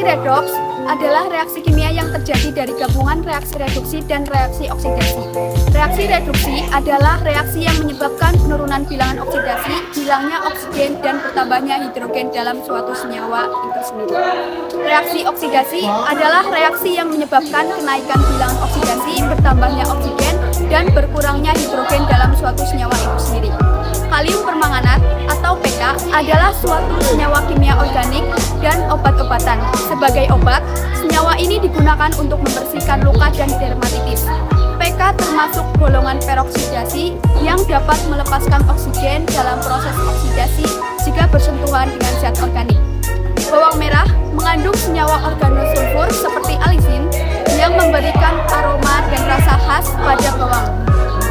redoks adalah reaksi kimia yang terjadi dari gabungan reaksi reduksi dan reaksi oksidasi. Reaksi reduksi adalah reaksi yang menyebabkan penurunan bilangan oksidasi, hilangnya oksigen, dan bertambahnya hidrogen dalam suatu senyawa itu sendiri. Reaksi oksidasi adalah reaksi yang menyebabkan kenaikan bilangan oksidasi, bertambahnya oksigen, dan berkurangnya hidrogen dalam suatu senyawa itu sendiri. Kalium permanganat atau PK adalah suatu senyawa kimia organik dan obat-obatan. Sebagai obat, senyawa ini digunakan untuk membersihkan luka dan dermatitis. PK termasuk golongan peroksidasi yang dapat melepaskan oksigen dalam proses oksidasi jika bersentuhan dengan zat organik. Bawang merah mengandung senyawa organosulfur seperti alisin yang memberikan aroma dan rasa khas pada bawang.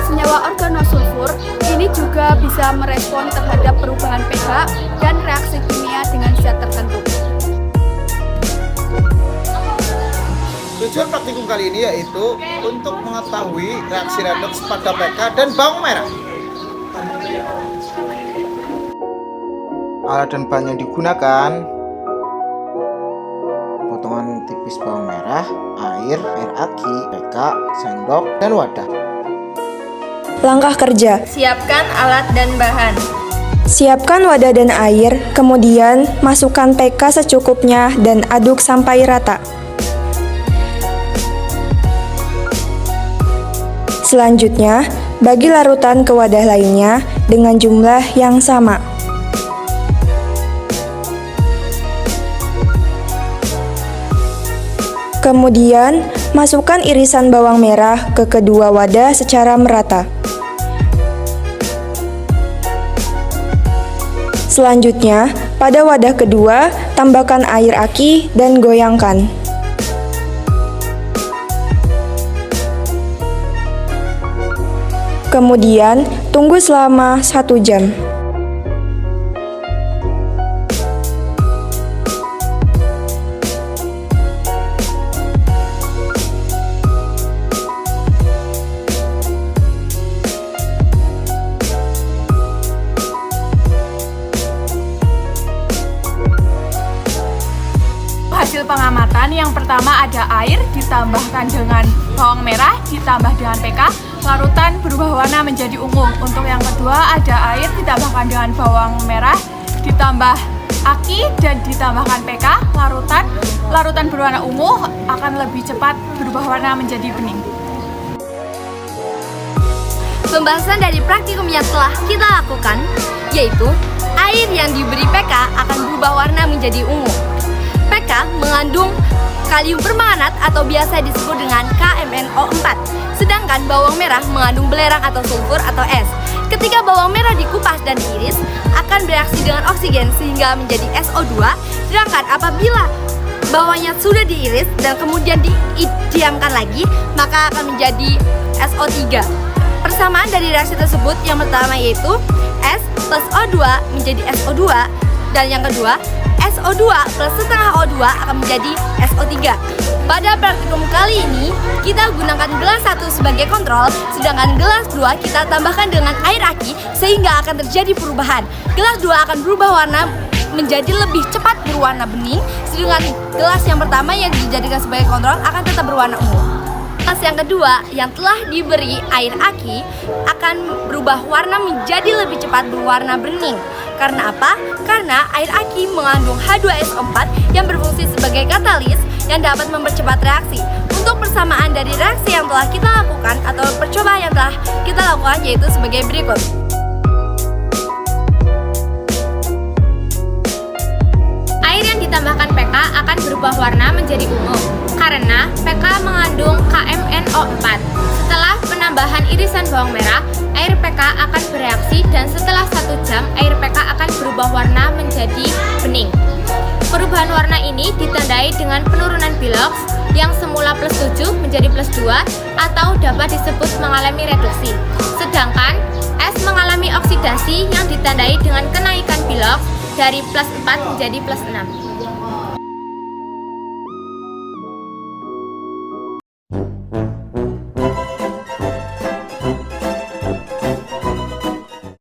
Senyawa organosulfur ini juga bisa merespon terhadap perubahan pH dan reaksi kimia dengan zat tertentu. Tujuan praktikum kali ini yaitu untuk mengetahui reaksi redoks pada PK dan bawang merah. Alat dan bahan yang digunakan: potongan tipis bawang merah, air aki, PK, sendok, dan wadah. Langkah kerja: siapkan alat dan bahan. Siapkan wadah dan air, kemudian masukkan PK secukupnya dan aduk sampai rata. Selanjutnya, bagi larutan ke wadah lainnya dengan jumlah yang sama. Kemudian, masukkan irisan bawang merah ke kedua wadah secara merata. Selanjutnya, pada wadah kedua, tambahkan air aki dan goyangkan. Kemudian, tunggu selama 1 jam. Hasil pengamatan yang pertama ada air ditambahkan dengan bawang merah ditambah dengan PK, larutan berubah warna menjadi ungu. Untuk yang kedua ada air ditambahkan dengan bawang merah ditambah aki dan ditambahkan PK, larutan berwarna ungu akan lebih cepat berubah warna menjadi bening. Pembahasan dari praktikum yang telah kita lakukan yaitu air yang diberi PK akan berubah warna menjadi ungu. PK mengandung kalium permanganat atau biasa disebut dengan KMnO4. Sedangkan bawang merah mengandung belerang atau sulfur atau es. Ketika bawang merah dikupas dan diiris akan bereaksi dengan oksigen sehingga menjadi SO2. Sedangkan apabila bawangnya sudah diiris dan kemudian didiamkan lagi maka akan menjadi SO3. Persamaan dari reaksi tersebut yang pertama yaitu S plus O2 menjadi SO2 dan yang kedua SO2 plus setengah O2 akan menjadi SO3. Pada praktikum kali ini, kita gunakan gelas 1 sebagai kontrol, sedangkan gelas 2 kita tambahkan dengan air aki sehingga akan terjadi perubahan. Gelas 2 akan berubah warna menjadi lebih cepat berwarna bening, sedangkan gelas yang pertama yang dijadikan sebagai kontrol akan tetap berwarna ungu. Gelas yang kedua yang telah diberi air aki akan berubah warna menjadi lebih cepat berwarna bening. Karena apa? Karena air aki mengandung H2SO4 yang berfungsi sebagai katalis yang dapat mempercepat reaksi. Untuk persamaan dari reaksi yang telah kita lakukan atau percobaan yang telah kita lakukan yaitu sebagai berikut. Air yang ditambahkan PK akan berubah warna menjadi ungu karena PK mengandung KMnO4. Setelah penambahan irisan bawang merah, air PK akan bereaksi dan setelah 1 jam air PK akan berubah warna menjadi bening. Perubahan warna ini ditandai dengan penurunan bilox yang semula plus 7 menjadi plus 2 atau dapat disebut mengalami reduksi. Sedangkan S mengalami oksidasi yang ditandai dengan kenaikan bilox dari plus 4 menjadi plus 6.